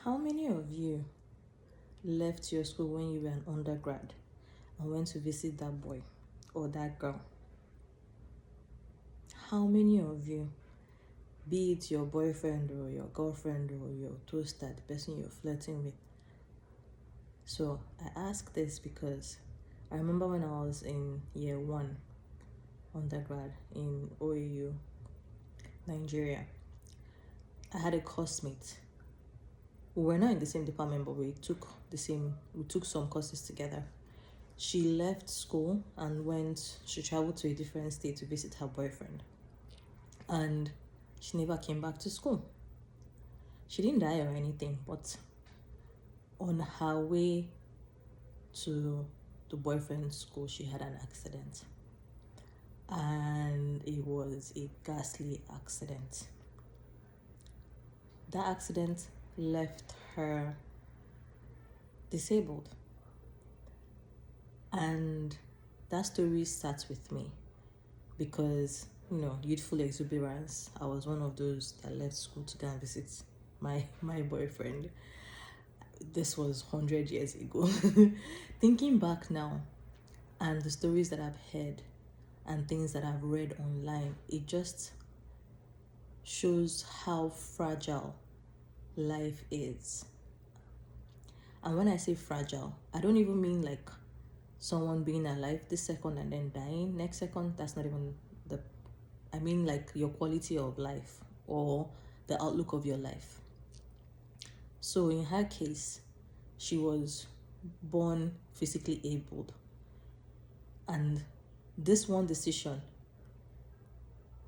How many of you left your school when you were an undergrad and went to visit that boy or that girl? How many of you, be it your boyfriend or your girlfriend or your toaster, the person you're flirting with? So I ask this because I remember when I was in year 1 undergrad in OAU, Nigeria, I had a coursemate. We were not in the same department, but we took some courses together. She left school and she traveled to a different state to visit her boyfriend. And she never came back to school. She didn't die or anything, but on her way to the boyfriend's school, she had an accident. And it was a ghastly accident. That accident left her disabled. And that story starts with me because, youthful exuberance. I was one of those that left school to go and visit my boyfriend. This was 100 years ago. Thinking back now and the stories that I've heard and things that I've read online, it just shows how fragile life is. And when I say fragile, I don't even mean like someone being alive this second and then dying next second. That's not even I mean like your quality of life or the outlook of your life. So in her case, she was born physically abled. And this one decision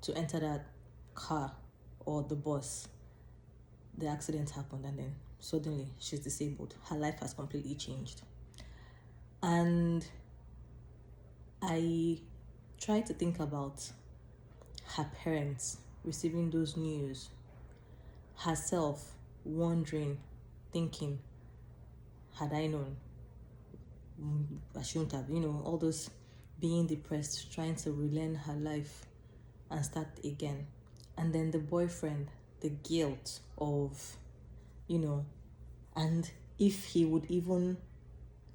to enter that car or the bus, the accident happened, and then suddenly she's disabled. Her life has completely changed. And I try to think about her parents receiving those news, herself wondering, thinking, had I known, I shouldn't have, all those being depressed, trying to relearn her life and start again. And then the boyfriend, the guilt of, and if he would even,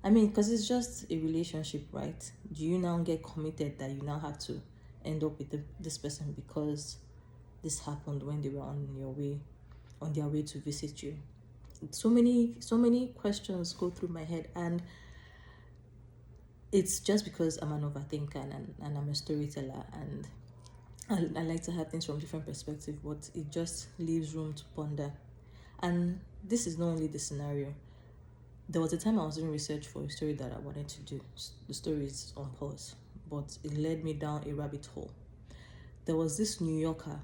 because it's just a relationship, right? Do you now get committed that you now have to end up with this person because this happened when they were on their way to visit you? So many questions go through my head, and it's just because I'm an overthinker and I'm a storyteller, and I like to have things from different perspectives, but it just leaves room to ponder. And this is not only the scenario. There was a time I was doing research for a story that I wanted to do. The story is on pause, but it led me down a rabbit hole. There was this New Yorker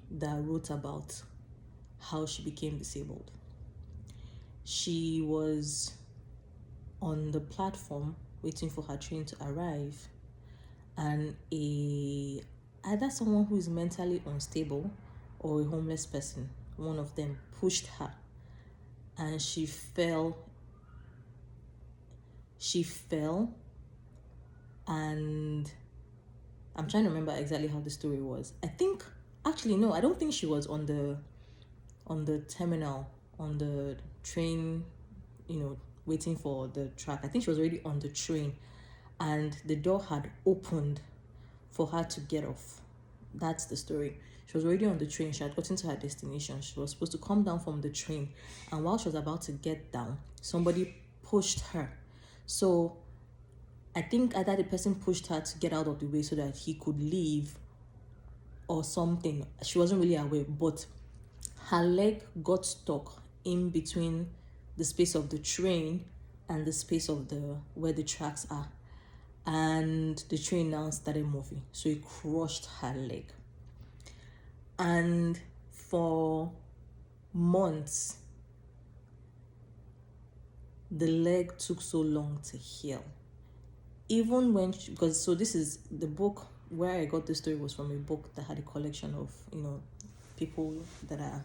that wrote about how she became disabled. She was on the platform waiting for her train to arrive, and either someone who is mentally unstable or a homeless person, one of them, pushed her, and she fell, and I'm trying to remember exactly how the story was. I don't think she was on the terminal, on the train, waiting for the track. I think she was already on the train, and the door had opened for her to get off. That's the story. She was already on the train. She had gotten to her destination. She was supposed to come down from the train, and while she was about to get down, somebody pushed her. So I think either the person pushed her to get out of the way so that he could leave or something. She wasn't really aware, but her leg got stuck in between the space of the train and the space of where the tracks are. And the train now started moving. So it crushed her leg. And for months, the leg took so long to heal. Even when, so this is the book where I got the story, was from a book that had a collection of, people that are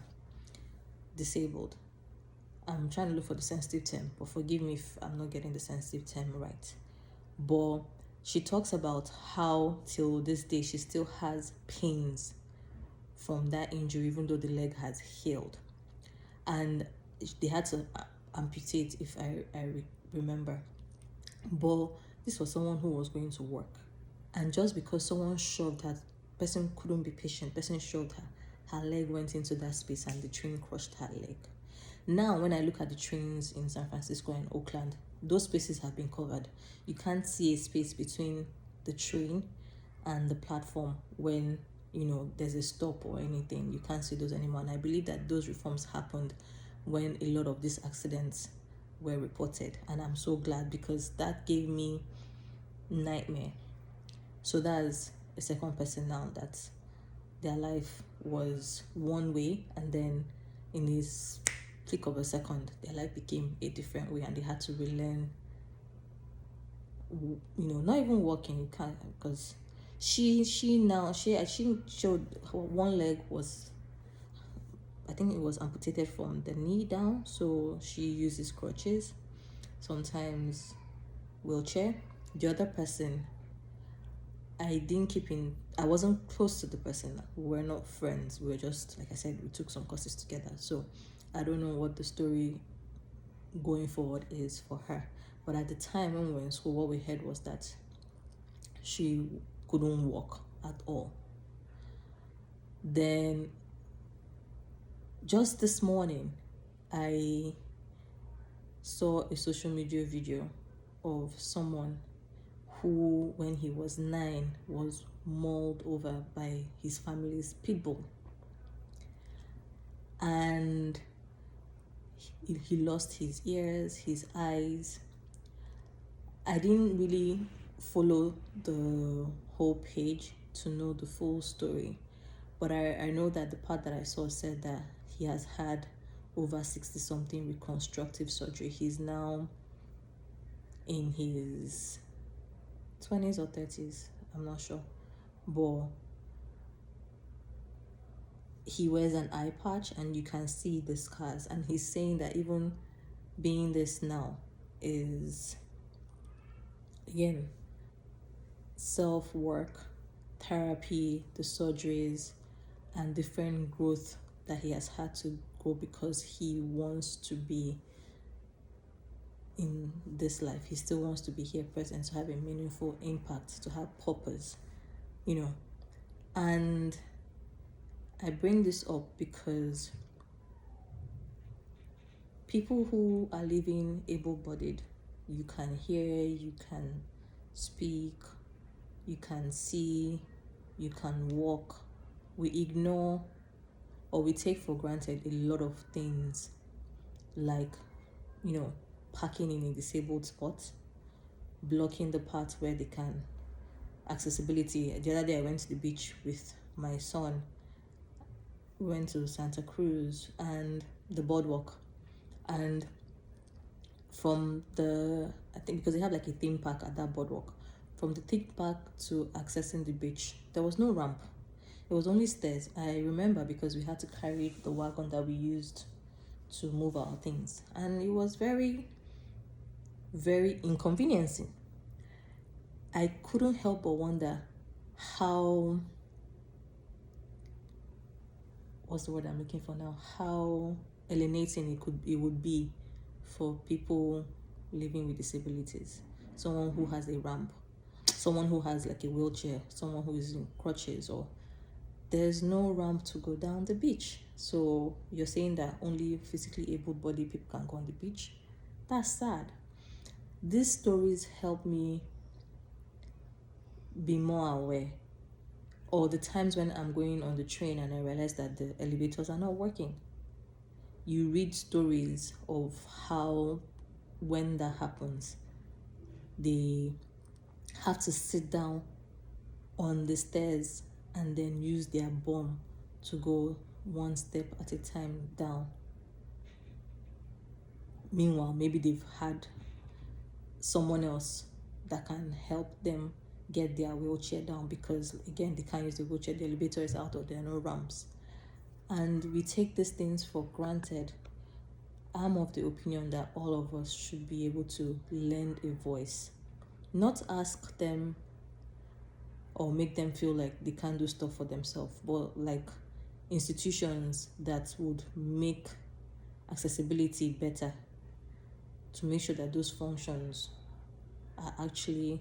disabled. I'm trying to look for the sensitive term, but forgive me if I'm not getting the sensitive term right. But she talks about how till this day she still has pains from that injury, even though the leg has healed. And they had to amputate, if I remember. But this was someone who was going to work. And just because someone shoved her, person couldn't be patient, person shoved her leg went into that space and the train crushed her leg. Now, when I look at the trains in San Francisco and Oakland, those spaces have been covered. You can't see a space between the train and the platform when, there's a stop or anything. You can't see those anymore. And I believe that those reforms happened when a lot of these accidents were reported. And I'm so glad, because that gave me nightmare. So that's a second person now that their life was one way, and then in this click of a second, their life became a different way, and they had to relearn, not even walking. You can't, because she showed one leg was, I think it was amputated from the knee down, so she uses crutches, sometimes wheelchair. The other person, I wasn't close to the person. We were not friends. We were just, like I said, we took some courses together. So I don't know what the story going forward is for her. But at the time when we were in school, what we heard was that she couldn't walk at all. Then just this morning, I saw a social media video of someone who, when he was 9, was mauled over by his family's pit bull. And he lost his ears, his eyes. I didn't really follow the whole page to know the full story, but I know that the part that I saw said that he has had over 60-something reconstructive surgery. He's now in his 20s or 30s, I'm not sure, but he wears an eye patch and you can see the scars, and he's saying that even being this now is, again, self-work, therapy, the surgeries, and different growth that he has had to go, because he wants to be in this life. He still wants to be here present, to have a meaningful impact, to have purpose, and I bring this up because people who are living able-bodied, you can hear, you can speak, you can see, you can walk. We ignore or we take for granted a lot of things, like, parking in a disabled spot, blocking the path where they can, accessibility. The other day I went to the beach with my son. We went to Santa Cruz and the boardwalk, and from I think because they have like a theme park at that boardwalk, from the theme park to accessing the beach, there was no ramp. It was only stairs. I remember because we had to carry the wagon that we used to move our things, and it was very, very inconveniencing. I couldn't help but wonder how, what's the word I'm looking for now, how alienating it would be for people living with disabilities. Someone who has a ramp, someone who has like a wheelchair, someone who is in crutches, or there's no ramp to go down the beach. So you're saying that only physically able-bodied people can go on the beach? That's sad. These stories help me be more aware. Or the times when I'm going on the train and I realize that the elevators are not working. You read stories of how, when that happens, they have to sit down on the stairs and then use their bum to go one step at a time down. Meanwhile, maybe they've had someone else that can help them get their wheelchair down, because again, they can't use the wheelchair, the elevator is out, or there are no ramps. And we take these things for granted. I'm of the opinion that all of us should be able to lend a voice, not ask them or make them feel like they can't do stuff for themselves, but like institutions that would make accessibility better, to make sure that those functions are actually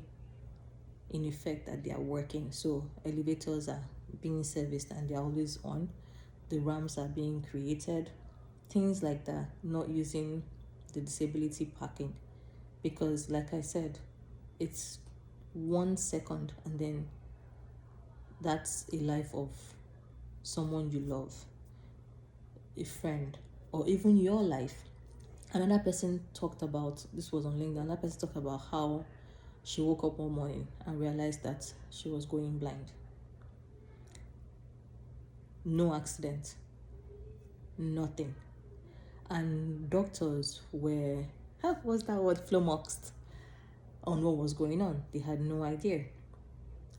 in effect, that they are working. So elevators are being serviced and they're always on, the ramps are being created, things like that, not using the disability parking. Because like I said, it's 1 second and then that's a life of someone you love, a friend, or even your life. Another person talked about, this was on LinkedIn, another person talked about how she woke up one morning and realized that she was going blind. No accident, nothing. And doctors were, what's that word, flummoxed on what was going on. They had no idea.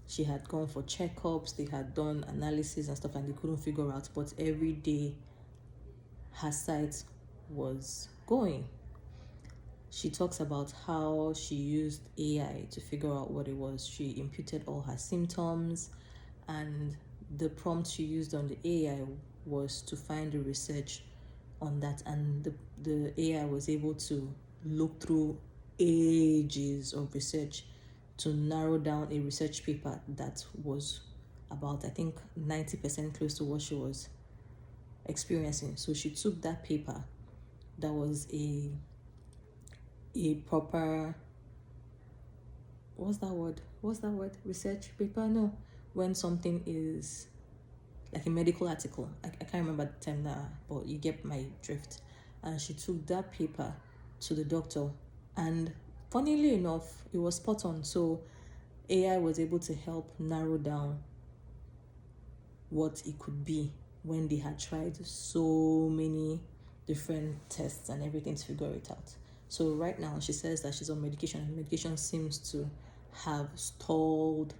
She had gone for checkups, they had done analysis and stuff, and they couldn't figure out. But every day, her sight was going. She talks about how she used AI to figure out what it was. She imputed all her symptoms, and the prompt she used on the AI was to find the research on that. And the AI was able to look through ages of research to narrow down a research paper that was about, I think, 90% close to what she was experiencing. So she took that paper that was a proper, what's that word, research paper, no, when something is like a medical article, I can't remember the term now, but you get my drift. And she took that paper to the doctor, and funnily enough, it was spot on. So AI was able to help narrow down what it could be, when they had tried so many different tests and everything to figure it out. So right now she says that she's on medication, and medication seems to have stalled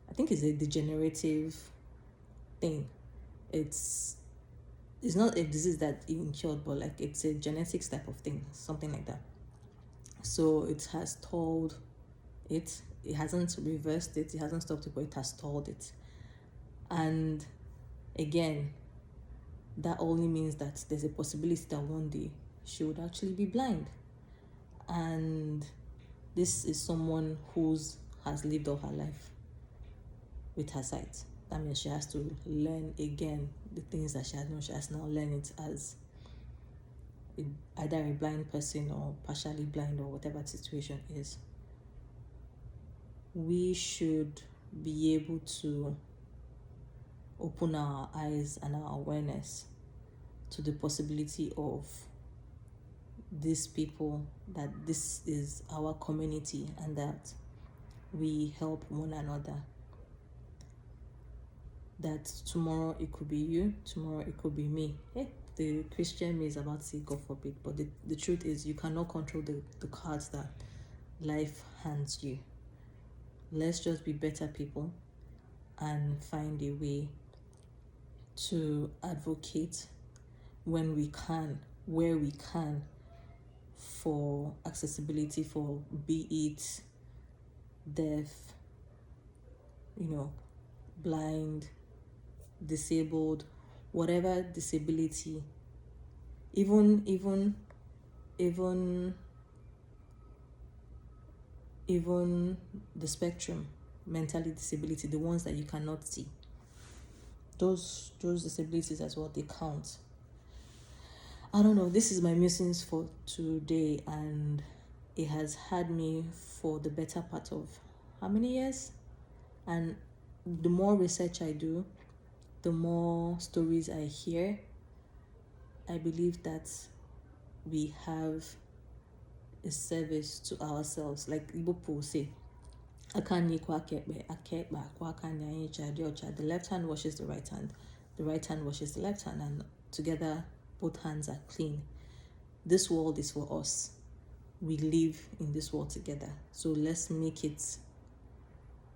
I think it's a degenerative thing. It's not a disease that incurred, but like it's a genetics type of thing, something like that. So it has stalled it. It hasn't reversed it. It hasn't stopped it, but it has stalled it. And again, that only means that there's a possibility that one day she would actually be blind. And this is someone who has lived all her life with her sight. That means she has to learn again the things that she has known. She has now learned it as either a blind person or partially blind, or whatever the situation is. We should be able to open our eyes and our awareness to the possibility of these people, that this is our community, and that we help one another. That tomorrow it could be you, tomorrow it could be me. The Christian me is about to say God forbid, but the truth is you cannot control the cards that life hands you. Let's just be better people and find a way to advocate when we can, where we can, for accessibility, for be it deaf, blind, disabled, whatever disability, even the spectrum, mentally disability, the ones that you cannot see, those disabilities as well, they count. I don't know, this is my musings for today, and it has had me for the better part of how many years? And the more research I do, the more stories I hear, I believe that we have a service to ourselves. Like Igbo people say, the left hand washes the right hand, the right hand washes the left hand, and together both hands are clean. This world is for us. We live in this world together. So let's make it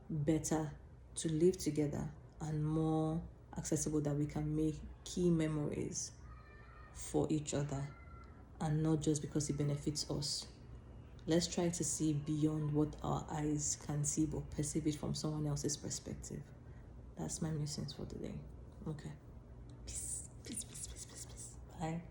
better to live together, and more accessible, that we can make key memories for each other, and not just because it benefits us. Let's try to see beyond what our eyes can see, but perceive it from someone else's perspective. That's my musings for today. Okay. Peace. Peace, peace, peace, peace, peace. Bye.